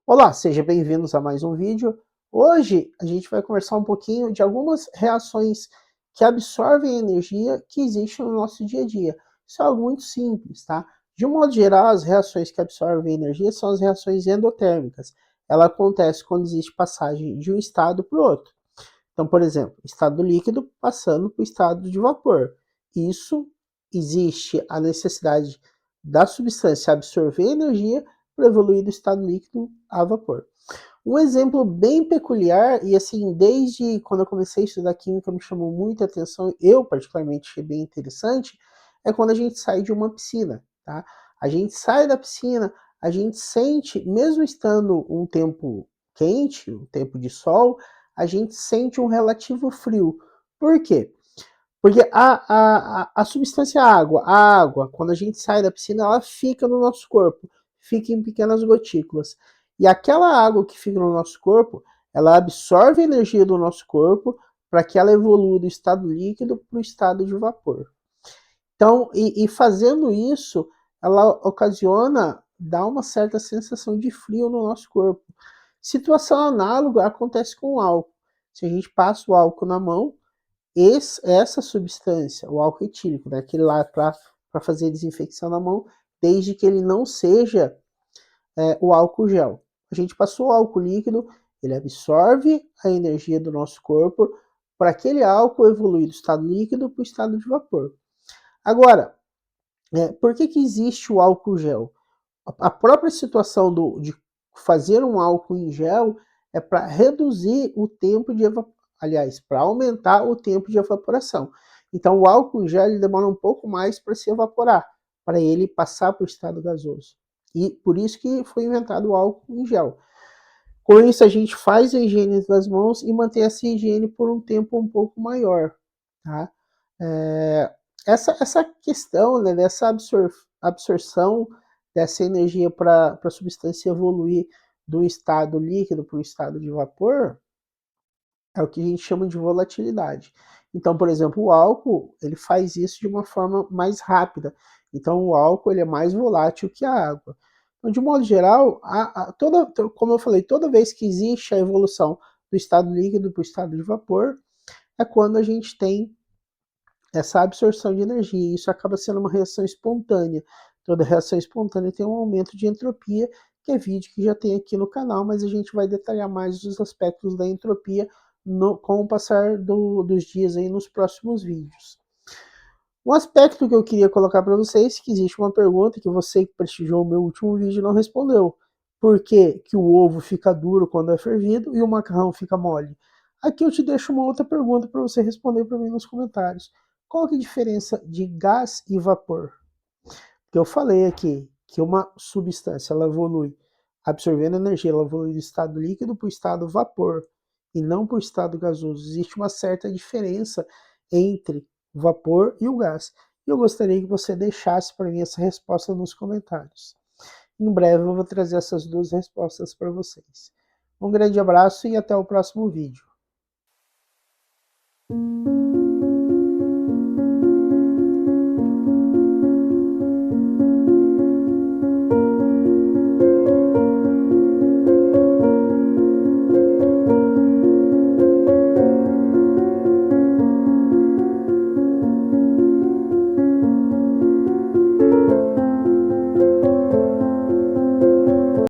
Olá, sejam bem-vindos a mais um vídeo. Hoje a gente vai conversar um pouquinho de algumas reações que absorvem energia que existem no nosso dia a dia. Isso é algo muito simples, tá? De um modo geral, as reações que absorvem energia são as reações endotérmicas. Ela acontece quando existe passagem de um estado para o outro. Então, por exemplo, estado líquido passando para o estado de vapor. Isso existe a necessidade da substância absorver energia para evoluir do estado líquido a vapor. Um exemplo bem peculiar, e assim, desde quando eu comecei a estudar química me chamou muita atenção, eu particularmente achei bem interessante, é quando a gente sai de uma piscina, tá? A gente sai da piscina, a gente sente, mesmo estando um tempo quente, um tempo de sol, a gente sente um relativo frio. Por quê? Porque a substância a água, quando a gente sai da piscina, ela fica no nosso corpo, fica em pequenas gotículas. E aquela água que fica no nosso corpo, ela absorve a energia do nosso corpo para que ela evolua do estado líquido para o estado de vapor. Então, fazendo isso, ela ocasiona, dá uma certa sensação de frio no nosso corpo. Situação análoga acontece com o álcool. Se a gente passa o álcool na mão, essa substância, o álcool etílico, né, aquele lá para fazer desinfecção na mão, desde que ele não seja o álcool gel. A gente passou o álcool líquido, ele absorve a energia do nosso corpo para aquele álcool evoluir do estado líquido para o estado de vapor. Agora, por que existe o álcool gel? A própria situação de fazer um álcool em gel é para reduzir o tempo de evaporação, aliás, para aumentar o tempo de evaporação. Então o álcool em gel ele demora um pouco mais para se evaporar, para ele passar para o estado gasoso. E por isso que foi inventado o álcool em gel. Com isso a gente faz a higiene das mãos e mantém essa higiene por um tempo um pouco maior. Tá? Essa questão, né, dessa absorção dessa energia para a substância evoluir do estado líquido para o estado de vapor é o que a gente chama de volatilidade. Então, por exemplo, o álcool ele faz isso de uma forma mais rápida. Então, o álcool ele é mais volátil que a água. Então, de modo geral, como eu falei, toda vez que existe a evolução do estado líquido para o estado de vapor, é quando a gente tem essa absorção de energia, e isso acaba sendo uma reação espontânea. Toda reação espontânea tem um aumento de entropia, que é vídeo que já tem aqui no canal, mas a gente vai detalhar mais os aspectos da entropia com o passar dos dias aí nos próximos vídeos. Um aspecto que eu queria colocar para vocês, que existe uma pergunta que você que prestigiou o meu último vídeo não respondeu. Por que que o ovo fica duro quando é fervido e o macarrão fica mole? Aqui eu te deixo uma outra pergunta para você responder para mim nos comentários. Qual que é a diferença de gás e vapor? Porque eu falei aqui que uma substância ela evolui absorvendo energia, ela evolui do estado líquido para o estado vapor e não para o estado gasoso. Existe uma certa diferença entre o vapor e o gás. E eu gostaria que você deixasse para mim essa resposta nos comentários. Em breve eu vou trazer essas duas respostas para vocês. Um grande abraço e até o próximo vídeo.